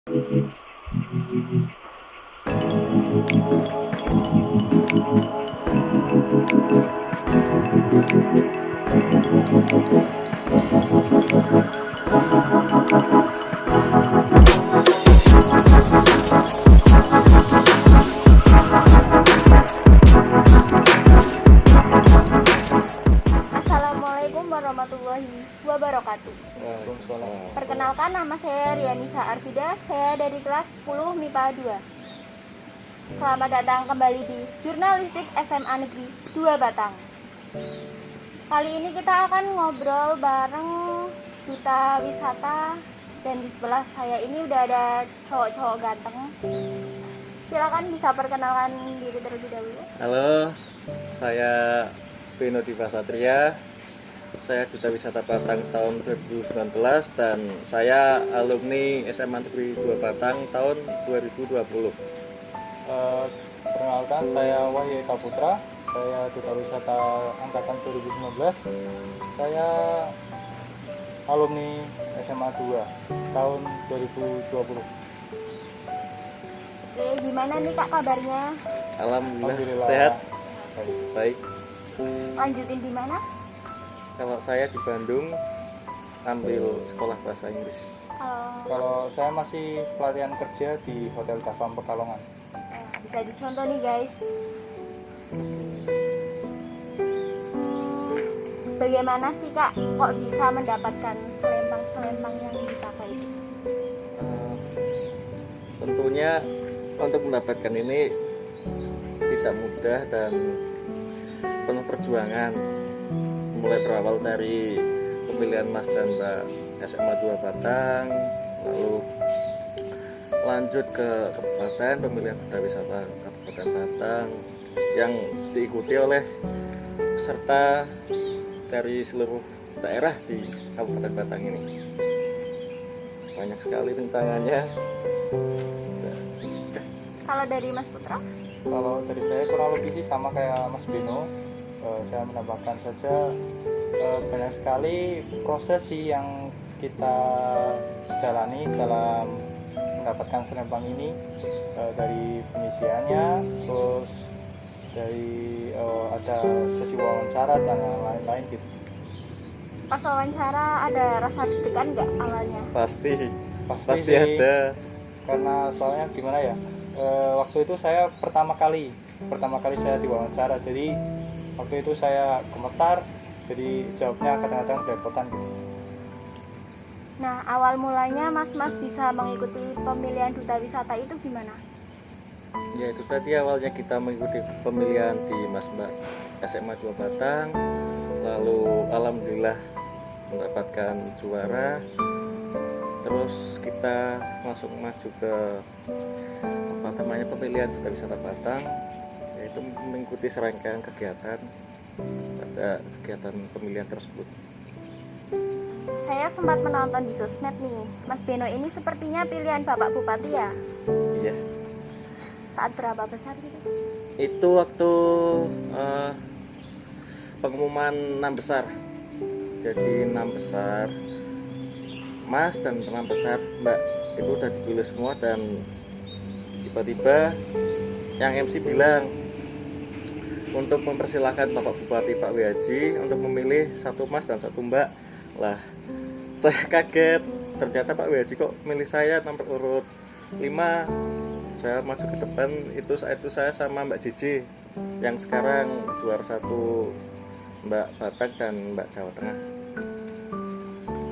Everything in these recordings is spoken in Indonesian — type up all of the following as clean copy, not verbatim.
Assalamualaikum warahmatullahi wabarakatuh. Waalaikumsalam. Perkenalkan, nama saya Rianisa Arvida, saya dari kelas 10 MIPA 2. Selamat datang kembali di Jurnalistik SMA Negeri 2 Batang. Kali ini kita akan ngobrol bareng Duta Wisata, dan di sebelah saya ini udah ada cowok-cowok ganteng. Silakan bisa perkenalkan diri terlebih dahulu. Halo, saya Beno Diva Satria. Saya Duta Wisata Batang tahun 2019 dan saya alumni SMA Negeri 2 Batang tahun 2020. Perkenalkan, saya Wahyu Eka Putra, saya Duta Wisata Angkatan 2019. Saya alumni SMA 2 tahun 2020. Oke, gimana nih Kak kabarnya? Alhamdulillah sehat. Baik. Lanjutin di mana? Kalau saya di Bandung ambil sekolah bahasa Inggris. Kalau saya masih pelatihan kerja di Hotel Tavam Pekalongan. Bisa dicontoh nih guys. Bagaimana sih Kak kok bisa mendapatkan selempang-selempang yang dipakai itu? Tentunya untuk mendapatkan ini tidak mudah dan penuh perjuangan. Mulai berawal dari pemilihan Mas dan Mbak SMA 2 Batang, lalu lanjut ke kabupaten, pemilihan Duta Wisata Kabupaten Batang yang diikuti oleh peserta dari seluruh daerah di Kabupaten Batang ini. Banyak sekali rintangannya. Kalau dari Mas Putra? Kalau dari saya kurang lebih sih sama kayak Mas Beno. Saya menambahkan saja banyak sekali proses sih yang kita jalani dalam mendapatkan selempang ini, dari pengisiannya, terus dari ada sesi wawancara dan lain-lain gitu. Pas wawancara ada rasa deg-degan nggak awalnya? Pasti Pasti sih, ada. karena soalnya gimana ya, waktu itu saya pertama kali saya diwawancara, jadi waktu itu saya gemetar, jadi jawabnya kadang-kadang belepotan gitu. Nah, awal mulanya Mas-mas bisa mengikuti pemilihan Duta Wisata itu gimana? Ya itu tadi awalnya kita mengikuti pemilihan di Mas Mbak SMA 2 Batang, lalu alhamdulillah mendapatkan juara. Terus kita langsung maju ke pemilihan Duta Wisata Batang, yaitu mengikuti serangkaian kegiatan pada kegiatan pemilihan tersebut. Saya sempat menonton di sosmed nih, Mas Beno ini sepertinya pilihan Bapak Bupati ya? Iya. Saat berapa besar gitu? Itu waktu pengumuman 6 besar. Jadi 6 besar Mas dan 6 besar Mbak itu udah dipilih semua, dan tiba-tiba yang MC bilang untuk mempersilahkan Bapak Bupati Pak Wihaji untuk memilih 1 Mas dan 1 Mbak. Lah, saya kaget, ternyata Pak Wihaji kok milih saya nomor urut 5. Saya maju ke depan, itu saat itu saya sama Mbak Cici yang sekarang juara 1 Mbak Batang dan Mbak Jawa Tengah.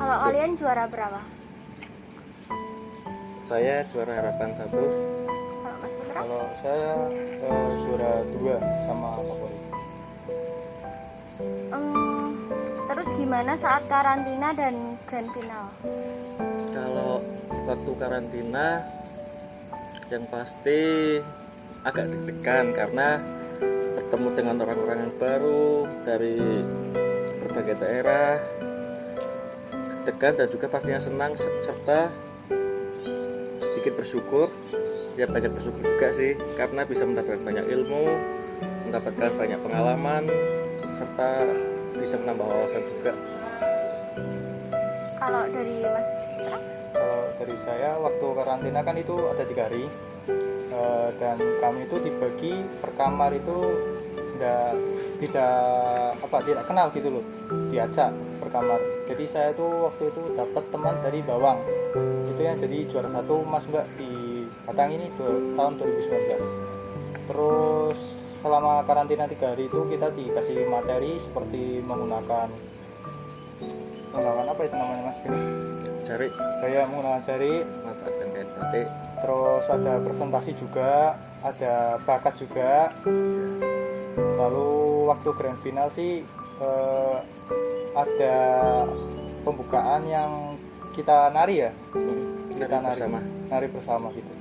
Kalau kalian juara berapa? Saya juara harapan 1. Kalau Mas Putra? Kalau saya juara 2 sama Pak Poli. Terus gimana saat karantina dan grand final? Kalau waktu karantina yang pasti agak deg-degan karena bertemu dengan orang-orang yang baru dari berbagai daerah. Deg-degan dan juga pastinya senang serta sedikit bersyukur. Ya banyak bersyukur juga sih karena bisa mendapatkan banyak ilmu, mendapatkan banyak pengalaman, serta bisa menambah wawasan juga. Kalau dari Mas Putra? Kalau dari dari saya waktu karantina kan itu ada 3 hari. Dan kami itu dibagi per kamar itu tidak kenal gitu loh, diajak per kamar. Jadi saya itu waktu itu dapat teman dari Bawang, itu yang jadi juara 1 Mas Mbak di Batang ini tahun 2019. Terus selama karantina 3 hari itu kita dikasih materi seperti menggunakan apa itu namanya Mas Bini? Cari Kayak menggunakan jari. manfaatkan kain batik. Terus ada presentasi juga, ada bakat juga. Lalu waktu grand final sih ada pembukaan yang kita nari ya, kita nari bersama gitu.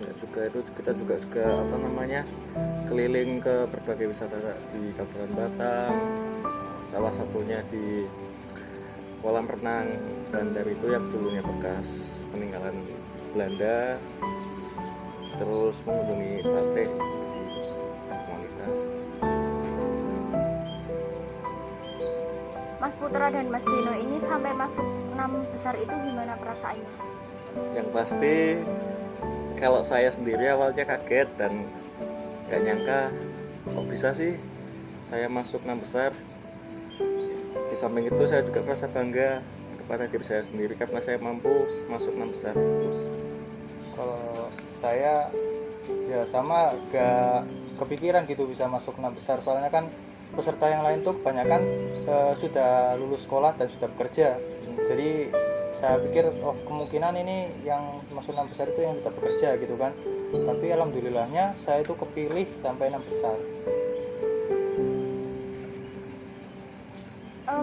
Ya, juga itu kita juga apa namanya, keliling ke berbagai wisata di Kabupaten Batang, salah satunya di kolam renang Bandar itu yang dulunya bekas peninggalan Belanda, terus mengunjungi batik kampung wanita. Mas Putra dan Mas Dino ini sampai masuk 6 besar itu gimana perasaannya? Yang pasti kalau saya sendiri awalnya kaget dan gak nyangka kok bisa sih saya masuk 6 besar. Di samping itu saya juga merasa bangga kepada diri saya sendiri karena saya mampu masuk 6 besar. Kalau saya ya sama, gak kepikiran gitu bisa masuk 6 besar, soalnya kan peserta yang lain tuh kebanyakan sudah lulus sekolah dan sudah bekerja. Jadi saya pikir kemungkinan ini yang masuk 6 besar itu yang sudah bekerja gitu kan. Tapi alhamdulillahnya saya itu kepilih sampai 6 besar.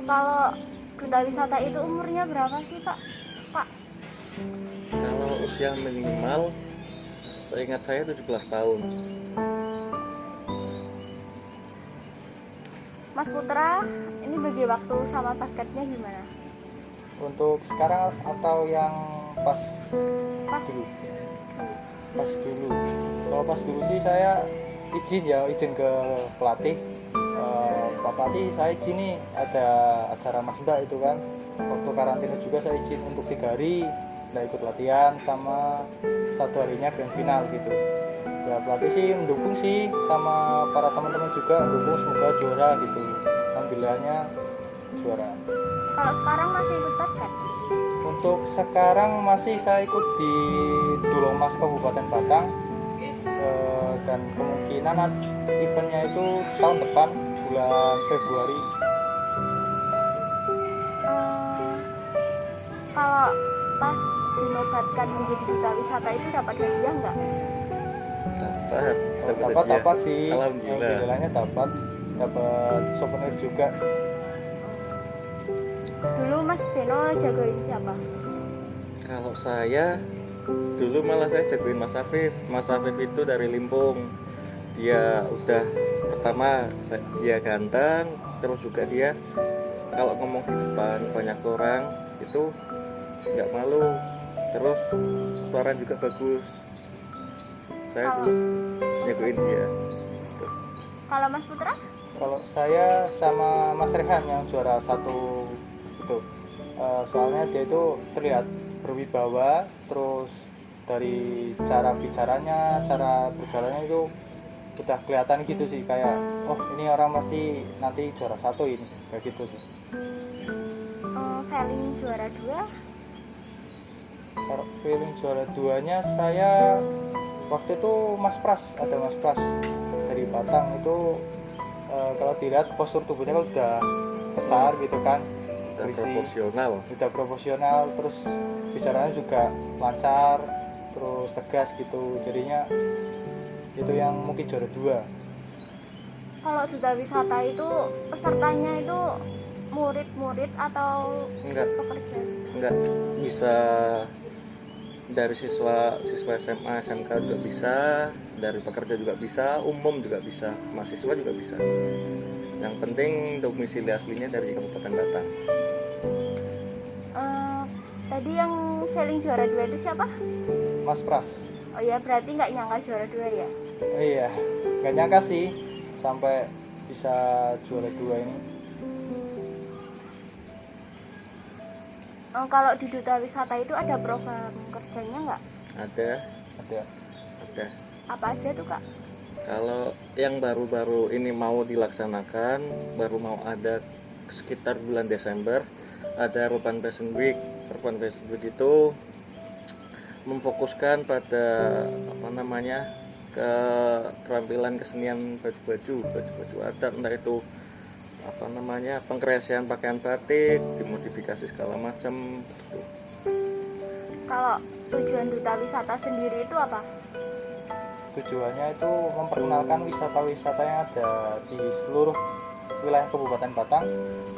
Kalau duta wisata itu umurnya berapa sih Pak? Kalau usia minimal seingat saya 17 tahun. Mas Putra ini bagi waktu sama basketnya gimana? Untuk sekarang atau yang pas dulu? Pas dulu. Kalau pas dulu sih saya izin ke pelatih. Pak pelatih, saya izin nih ada acara Mas Mbak itu kan. Waktu karantina juga saya izin untuk 3 hari nggak ikut latihan, sama 1 harinya grand final gitu. Ya pelatih sih mendukung sih, sama para teman-teman juga mendukung semoga juara gitu. Alhamdulillahnya juara. Kalau sekarang masih ikut basket? Untuk sekarang masih saya ikut di Dulomas Kabupaten Batang, dan kemungkinan eventnya itu tahun depan bulan Februari. Kalau pas dinobatkan menjadi duta wisata itu dapat hadiah nggak? Dapat sih. Alhamdulillahnya dapat souvenir juga. Dulu Mas Dino jagoin siapa? Kalau saya dulu malah saya jagoin Mas Afif. Mas Afif itu dari Limpung. Dia udah pertama dia ganteng, terus juga dia kalau ngomong di depan banyak orang itu nggak malu, terus suara juga bagus. Saya dulu jagoin dia. Kalau Mas Putra? Kalau saya sama Mas Rehan yang juara 1 itu, soalnya dia itu terlihat berwibawa, terus dari cara bicaranya, cara berjalannya itu udah kelihatan gitu sih, kayak ini orang pasti nanti juara 1 ini, kayak gitu sih. Feeling juara 2? Feeling juara 2-nya saya waktu itu Mas Pras dari Batang itu, kalau dilihat postur tubuhnya kan udah besar gitu kan, udah proporsional, terus bicaranya juga lancar, terus tegas gitu, jadinya itu yang mungkin juara 2. Kalau duta wisata itu pesertanya itu murid-murid atau pekerja? Enggak, bisa dari siswa SMA, SMK juga bisa, dari pekerja juga bisa, umum juga bisa, mahasiswa juga bisa. Yang penting domisili aslinya dari Kabupaten Batang. Tadi yang feeling juara 2 itu siapa? Mas Pras. Oh ya, berarti nggak nyangka juara 2 ya? Iya, nggak nyangka sih sampai bisa juara 2 ini. Kalau di Duta Wisata itu ada program kerjanya nggak? Ada. Ada. Apa aja tuh Kak? Kalau yang baru-baru ini mau dilaksanakan, baru mau ada sekitar bulan Desember, ada Urban Fashion Week. Urban Fashion Week itu memfokuskan pada keterampilan kesenian baju-baju adat, entah itu pengkreasian pakaian batik, dimodifikasi segala macam gitu. Kalau tujuan Duta Wisata sendiri itu apa? Tujuannya itu memperkenalkan wisata-wisata yang ada di seluruh wilayah Kabupaten Batang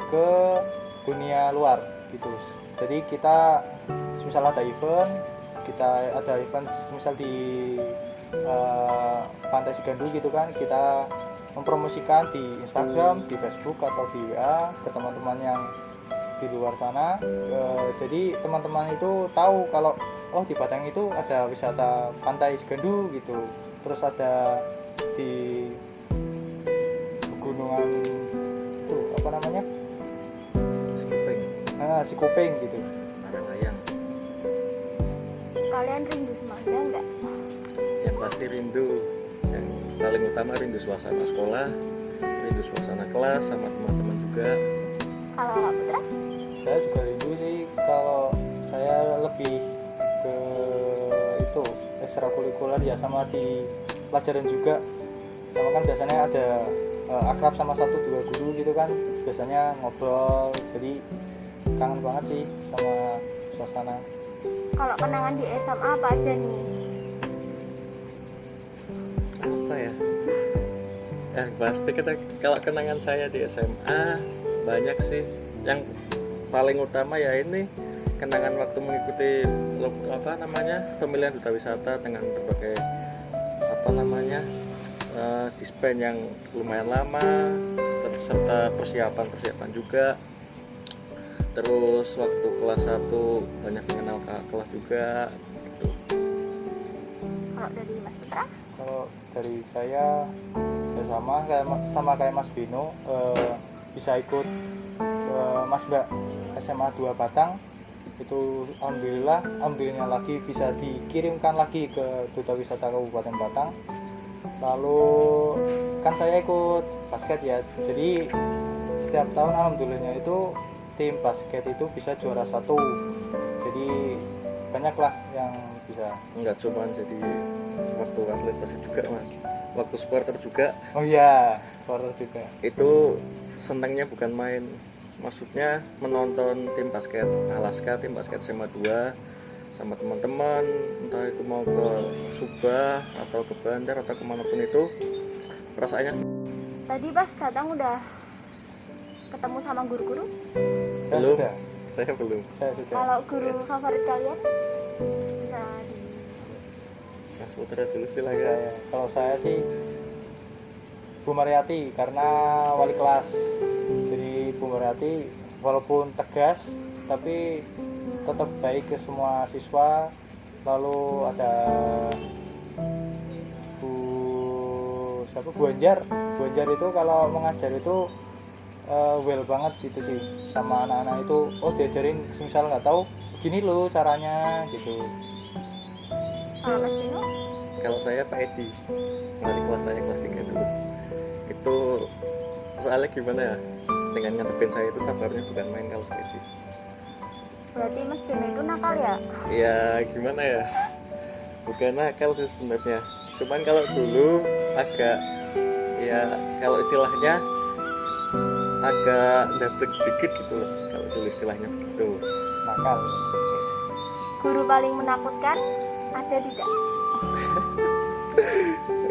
ke dunia luar gitu. Jadi kita misal ada event, misal di Pantai Sigandu gitu kan, kita mempromosikan di Instagram, di Facebook atau di WA ke teman-teman yang di luar sana. Jadi teman-teman itu tahu kalau di Batang itu ada wisata Pantai Sigandu gitu. Terus ada di pegunungan itu Sikuping gitu. Layang. Kalian rindu Semada nggak? Yang pasti rindu. Yang paling utama rindu suasana sekolah, rindu suasana kelas sama teman-teman juga. Kalau Kak Putra? Saya juga rindu sih, kalau saya lebih ke itu ekstrakurikuler ya, sama di pelajaran juga. Sama kan biasanya ada akrab sama 1-2 guru gitu kan, biasanya ngobrol, jadi kangen banget sih sama suasana. Kalau kenangan di SMA apa aja nih? Apa ya? Pasti kalau kenangan saya di SMA banyak sih. Yang paling utama ya ini kenangan waktu mengikuti pemilihan Duta Wisata dengan berbagai dispen yang lumayan lama, serta persiapan juga. Terus waktu kelas 1 banyak mengenal kakak kelas juga gitu. Kalau dari Mas Putra? Kalau dari saya ya sama kayak Mas Bino, bisa ikut Masba SMA 2 Batang. Itu alhamdulillah lagi bisa dikirimkan lagi ke Duta Wisata Kabupaten Batang. Lalu kan saya ikut basket ya, jadi setiap tahun alhamdulillahnya itu tim basket itu bisa juara 1. Jadi banyaklah yang bisa. Enggak cuma jadi waktu atlet basket juga Mas, waktu supporter juga. Oh iya, supporter juga. Itu senangnya bukan main, maksudnya menonton tim basket Alaska, tim basket SMA 2 sama teman-teman, entah itu mau ke Subah atau ke Bandar atau kemanapun itu, perasaannya. Tadi pas datang udah ketemu sama guru-guru? Belum. Saya belum. Saya sudah. Kalau guru favorit kalian? Bisa di... Mas Putra dulu silakan. Kalau saya sih Bu Mariati, karena wali kelas. Jadi Bu Mariati walaupun tegas tapi tetap baik ke semua siswa. Lalu ada Bu Anjar itu kalau mengajar itu well banget gitu sih sama anak-anak itu. Diajarin misal nggak tahu gini loh caranya gitu. Mas Bino? Kalau saya Pak Edi, wali kelas saya kelas 3 dulu. Itu soalnya gimana ya, dengan ngadepin saya itu sabarnya bukan main kalau Pak Edi. Berarti Mas Bino itu nakal ya? Ya gimana ya, bukan nakal sih sebenarnya, cuman kalau dulu agak, ya kalau istilahnya agak dapet dikit gitu loh, kalau dulu istilahnya gitu. Nakal. Guru paling menakutkan ada tidak?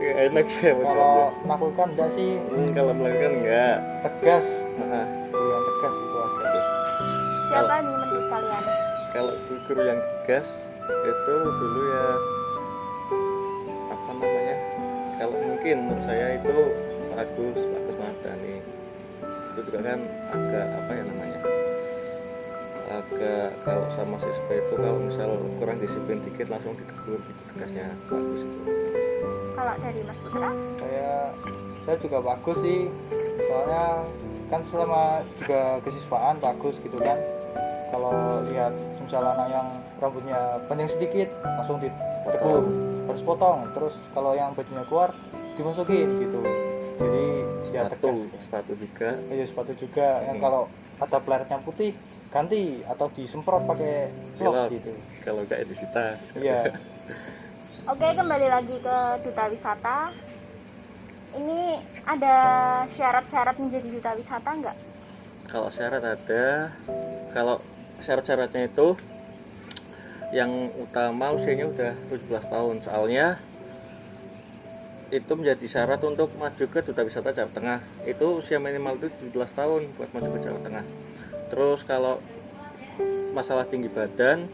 Gak enak saya Kalau menakutkan enggak sih, kalau melakukan enggak. tegas. Nah, Guru yang tegas itu ada. Siapa nih menurut kalian? kalau guru yang tegas itu dulu ya kalau mungkin menurut saya itu Pak Agus Mardhani. Itu juga kan agak agak kalau sama siswa itu kalau misal kurang disiplin dikit langsung ditegur gitu tegasnya Pak Agus itu. Kalau dari Mas Putra? Saya juga bagus sih, soalnya kan selama juga kesiswaan bagus gitu kan. Kalau lihat misalnya anak yang rambutnya panjang sedikit langsung ditegur, harus potong. Terus kalau yang bajunya keluar dimasukin gitu. Jadi ya tegas. Sepatu juga. Iya, sepatu juga. Yang kalau ada pelernya putih ganti atau disemprot pakai Pilok pilok gitu. Kalau enggak disita. Iya. Oke, kembali lagi ke Duta Wisata. Ini ada syarat-syarat menjadi duta wisata nggak? Kalau syarat ada, kalau syarat-syaratnya itu yang utama usianya udah 17 tahun. Soalnya itu menjadi syarat untuk maju ke Duta Wisata Jawa Tengah. Itu usia minimal itu 17 tahun buat maju ke Jawa Tengah. Terus kalau masalah tinggi badan,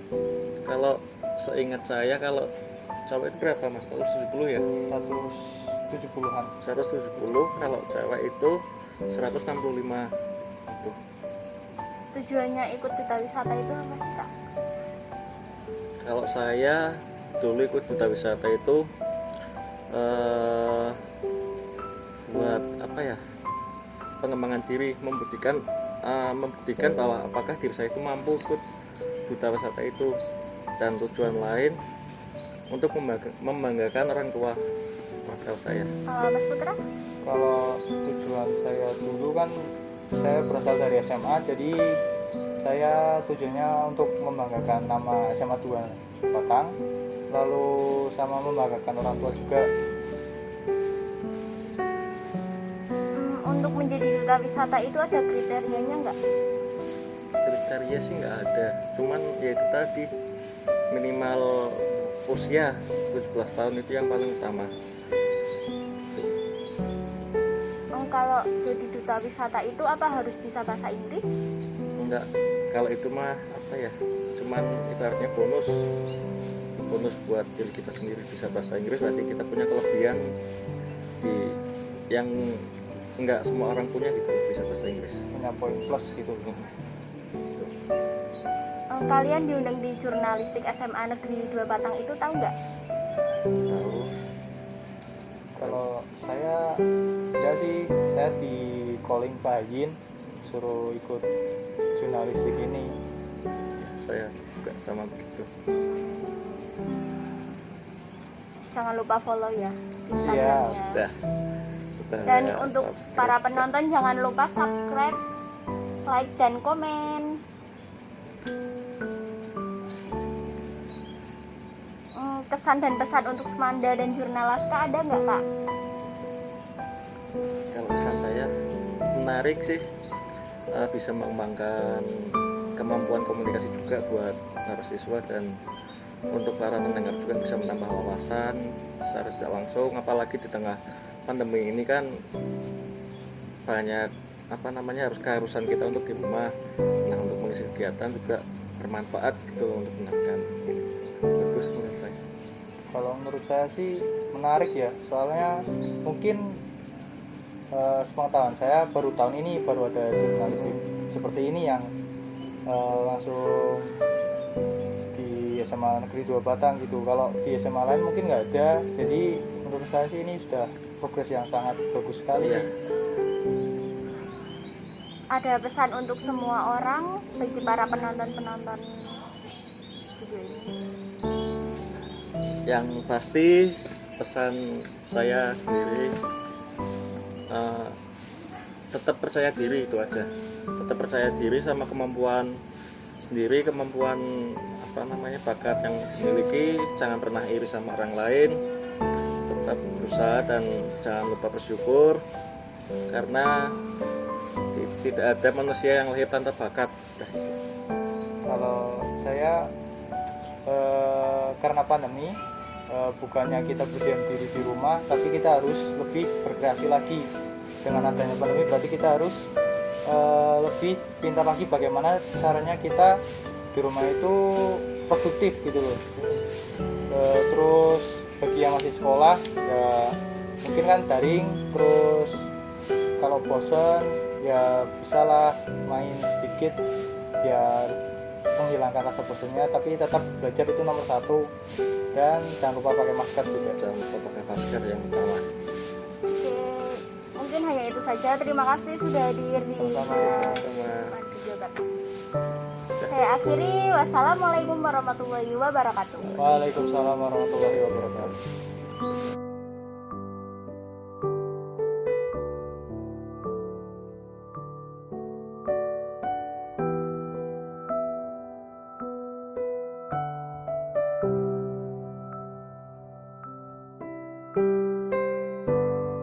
kalau seingat saya kalau cowok itu berapa mas? 170 ya? 170-an. 170, kalau cewek itu 165 itu. Tujuannya ikut duta wisata itu apa sih kak? Kalau saya dulu ikut Duta Wisata itu buat apa ya, pengembangan diri, membuktikan bahwa apakah diri saya itu mampu ikut Duta Wisata itu, dan tujuan lain untuk membanggakan orang tua makal saya. Mas Putra? Kalau tujuan saya dulu kan saya berasal dari SMA, jadi saya tujuannya untuk membanggakan nama SMA 2 Batang, lalu sama membanggakan orang tua juga. Untuk menjadi duta wisata itu ada kriterianya nggak? Kriteria sih nggak ada, cuman ya itu tadi, minimal usia 17 tahun itu yang paling utama. Kalau jadi duta wisata itu apa harus bisa bahasa Inggris? Enggak, kalau itu mah apa ya, cuman ibaratnya bonus buat diri kita sendiri. Bisa bahasa Inggris berarti kita punya kelebihan yang enggak semua orang punya gitu, bisa bahasa Inggris. Punya poin plus gitu. Kalian diundang di jurnalistik SMA Negeri 2 Batang itu tahu nggak? Tahu. Kalau saya enggak sih, saya di calling Pak Hayin suruh ikut jurnalistik ini. Saya juga sama begitu. Jangan lupa follow ya Iya, Instagramnya. Sudah Dan saya untuk subscribe. para penonton jangan lupa subscribe, like dan komen. Kesan dan pesan untuk Semanda dan Jurnalaska ada nggak kak? Kalau pesan saya menarik sih, bisa mengembangkan kemampuan komunikasi juga buat para siswa, dan untuk para pendengar juga bisa menambah wawasan secara tidak langsung, apalagi di tengah pandemi ini kan banyak harus keharusan kita untuk di rumah. Nah, untuk mengisi kegiatan juga bermanfaat gitu loh untuk mendengarkan ini. Bagus menurut saya. kalau menurut saya sih menarik ya, soalnya mungkin sepengetahuan saya baru tahun ini baru ada jurnalistik seperti ini yang langsung di SMA Negeri 2 Batang gitu. Kalau di SMA lain mungkin nggak ada, jadi menurut saya sih ini sudah progres yang sangat bagus sekali. Iya. Ada pesan untuk semua orang bagi para penonton video ini? Yang pasti pesan saya sendiri, tetap percaya diri, itu aja. Tetap percaya diri sama kemampuan sendiri, kemampuan bakat yang dimiliki. Jangan pernah iri sama orang lain, tetap berusaha dan jangan lupa bersyukur, karena tidak ada manusia yang lahir tanpa bakat. Kalau saya karena pandemi, bukannya kita berdiam diri di rumah, tapi kita harus lebih berkreasi lagi. Dengan adanya pandemi berarti kita harus lebih pintar lagi bagaimana caranya kita di rumah itu produktif gitu loh. Terus bagi yang masih sekolah ya mungkin kan daring, terus kalau bosan ya bisalah main sedikit biar menghilangkan rasa bosannya, tapi tetap belajar itu nomor satu, dan jangan lupa pakai masker juga. Jangan lupa pakai masker yang utama. Oke, mungkin hanya itu saja. Terima kasih sudah hadir di Sama-sama. video Batang. Saya akhiri, wassalamualaikum warahmatullahi wabarakatuh. Waalaikumsalam warahmatullahi wabarakatuh.